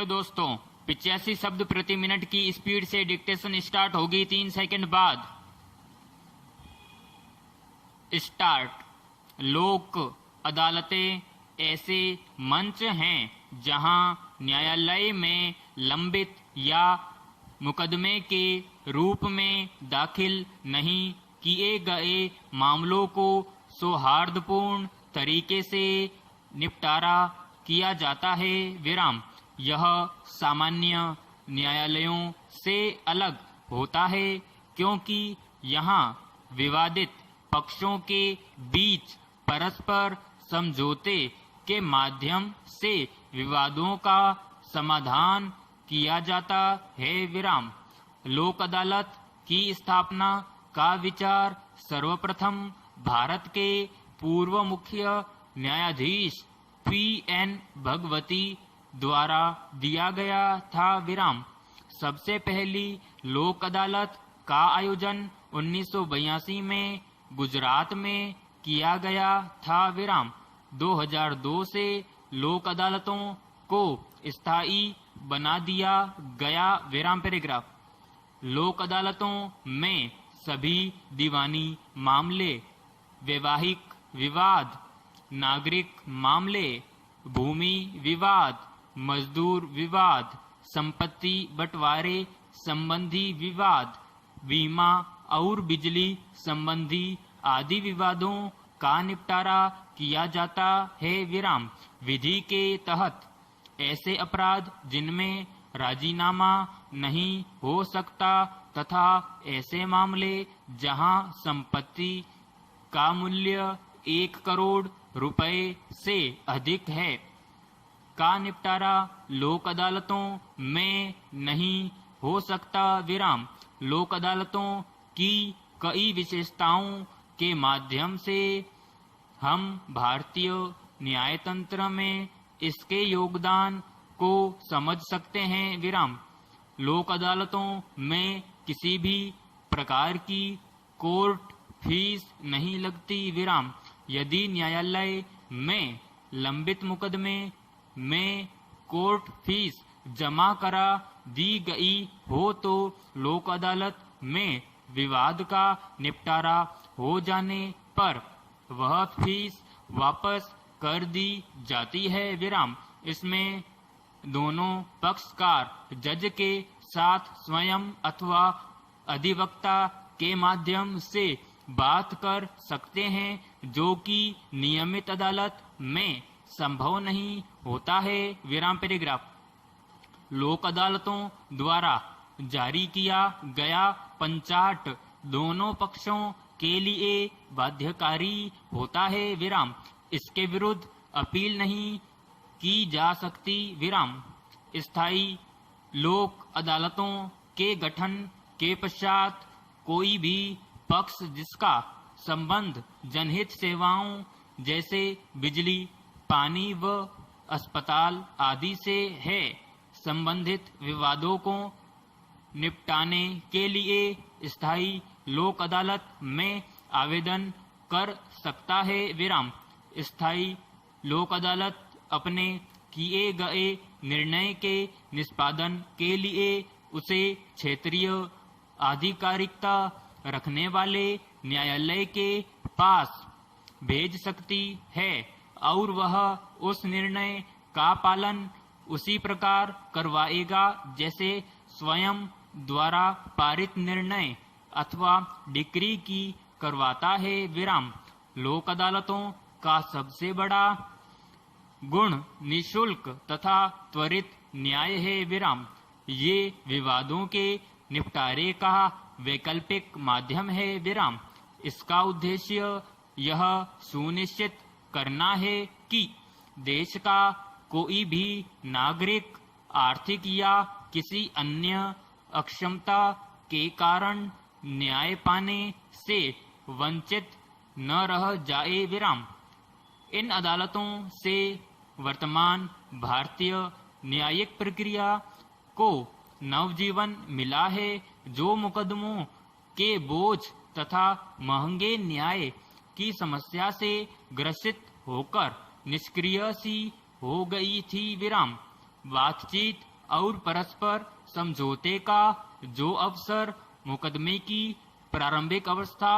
Hello दोस्तों, 85 शब्द प्रति मिनट की स्पीड से डिक्टेशन स्टार्ट होगी 3 सेकंड बाद। स्टार्ट। लोक अदालतें ऐसे मंच हैं जहां न्यायालय में लंबित या मुकदमे के रूप में दाखिल नहीं किए गए मामलों को सौहार्दपूर्ण तरीके से निपटारा किया जाता है। विराम। यह सामान्य न्यायालयों से अलग होता है क्योंकि यहाँ विवादित पक्षों के बीच परस्पर समझौते के माध्यम से विवादों का समाधान किया जाता है। विराम। लोक अदालत की स्थापना का विचार सर्वप्रथम भारत के पूर्व मुख्य न्यायाधीश P.N. भगवती द्वारा दिया गया था। विराम। सबसे पहली लोक अदालत का आयोजन 1982 में गुजरात में किया गया था। विराम। 2002 से लोक अदालतों को स्थायी बना दिया गया। विराम पैराग्राफ। लोक अदालतों में सभी दीवानी मामले, वैवाहिक विवाद, नागरिक मामले, भूमि विवाद, मजदूर विवाद, संपत्ति बंटवारे संबंधी विवाद, बीमा और बिजली संबंधी आदि विवादों का निपटारा किया जाता है। विराम। विधि के तहत ऐसे अपराध जिनमें राजीनामा नहीं हो सकता तथा ऐसे मामले जहां संपत्ति का मूल्य 1 करोड़ रुपए से अधिक है का निपटारा लोक अदालतों में नहीं हो सकता। विराम। लोक अदालतों की कई विशेषताओं के माध्यम से हम भारतीय न्यायतंत्र में इसके योगदान को समझ सकते हैं। विराम। लोक अदालतों में किसी भी प्रकार की कोर्ट फीस नहीं लगती। विराम। यदि न्यायालय में लंबित मुकदमे में कोर्ट फीस जमा करा दी गई हो तो लोक अदालत में विवाद का निपटारा हो जाने पर वह फीस वापस कर दी जाती है। विराम। इसमें दोनों पक्षकार जज के साथ स्वयं अथवा अधिवक्ता के माध्यम से बात कर सकते हैं, जो कि नियमित अदालत में संभव नहीं होता है। विराम पैराग्राफ। लोक अदालतों द्वारा जारी किया गया पंचाट दोनों पक्षों के लिए बाध्यकारी होता है। विराम। इसके विरुद्ध अपील नहीं की जा सकती। विराम। स्थायी लोक अदालतों के गठन के पश्चात कोई भी पक्ष जिसका संबंध जनहित सेवाओं जैसे बिजली, पानी व अस्पताल आदि से है, संबंधित विवादों को निपटाने के लिए स्थायी लोक अदालत में आवेदन कर सकता है। विराम। स्थायी लोक अदालत अपने किए गए निर्णय के निष्पादन के लिए उसे क्षेत्रीय आधिकारिकता रखने वाले न्यायालय के पास भेज सकती है और वह उस निर्णय का पालन उसी प्रकार करवाएगा जैसे स्वयं द्वारा पारित निर्णय अथवा डिक्री की करवाता है। विराम। लोक अदालतों का सबसे बड़ा गुण निशुल्क तथा त्वरित न्याय है। विराम। ये विवादों के निपटारे का वैकल्पिक माध्यम है। विराम। इसका उद्देश्य यह सुनिश्चित करना है कि देश का कोई भी नागरिक आर्थिक या किसी अन्य अक्षमता के कारण न्याय पाने से वंचित न रह जाए। विराम। इन अदालतों से वर्तमान भारतीय न्यायिक प्रक्रिया को नवजीवन मिला है, जो मुकदमों के बोझ तथा महंगे न्याय की समस्या से ग्रसित होकर निष्क्रिय सी हो गई थी। विराम। बातचीत और परस्पर समझौते का जो अवसर मुकदमे की प्रारंभिक अवस्था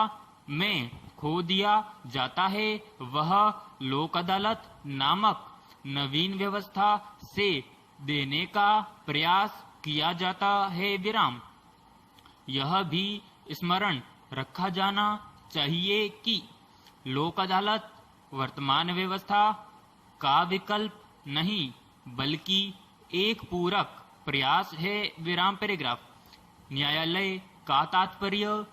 में खो दिया जाता है, वह लोक अदालत नामक नवीन व्यवस्था से देने का प्रयास किया जाता है। विराम। यह भी स्मरण रखा जाना चाहिए कि लोक अदालत वर्तमान व्यवस्था का विकल्प नहीं बल्कि एक पूरक प्रयास है। विराम पैराग्राफ। न्यायालय का तात्पर्य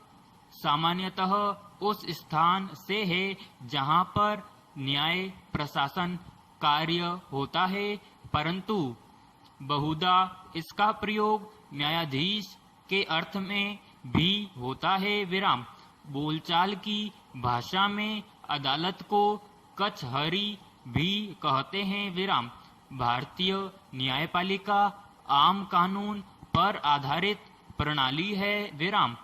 सामान्यतः उस स्थान से है जहां पर न्याय प्रशासन कार्य होता है, परंतु बहुधा इसका प्रयोग न्यायाधीश के अर्थ में भी होता है। विराम। बोलचाल की भाषा में अदालत को कचहरी भी कहते हैं। विराम। भारतीय न्यायपालिका आम कानून पर आधारित प्रणाली है। विराम।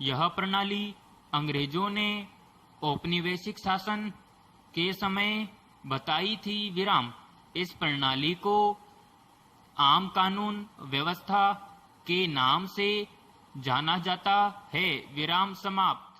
यह प्रणाली अंग्रेजों ने औपनिवेशिक शासन के समय बताई थी। विराम। इस प्रणाली को आम कानून व्यवस्था के नाम से जाना जाता है। विराम समाप्त।